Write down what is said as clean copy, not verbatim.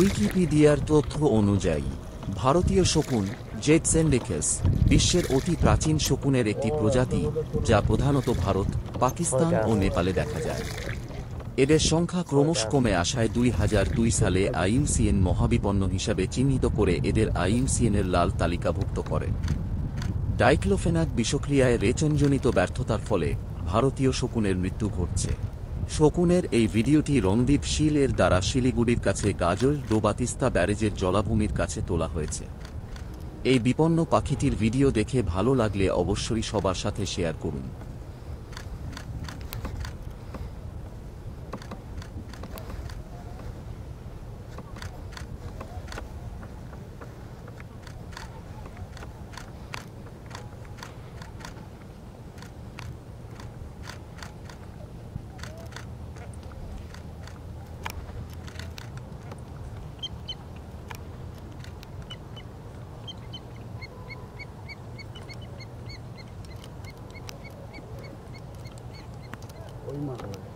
উইকিপিডিয়ার তথ্য অনুযায়ী ভারতীয় শকুন জেটসেন্ডেকেস বিশ্বের অতি প্রাচীন শকুনের একটি প্রজাতি, যা প্রধানত ভারত, পাকিস্তান ও নেপালে দেখা যায়। এদের সংখ্যা ক্রমশ কমে আসায় 2002 সালে আইইউসিএন মহাবিপন্ন হিসাবে চিহ্নিত করে এদের আইইউসিএনের লাল তালিকাভুক্ত করে। ডাইক্লোফেনাক বিষক্রিয়ায় রেচনজনিত ব্যর্থতার ফলে ভারতীয় শকুনের মৃত্যু ঘটছে। শকুনের এই ভিডিওটি রণদীপ শীল এর দ্বারা শিলিগুড়ির কাছে গাজল ডোবাতিস্তা ব্যারেজের জলাভূমির কাছে তোলা হয়েছে। এই বিপন্ন পাখিটির ভিডিও দেখে ভালো লাগলে অবশ্যই সবার সাথে শেয়ার করুন। ওই মাছ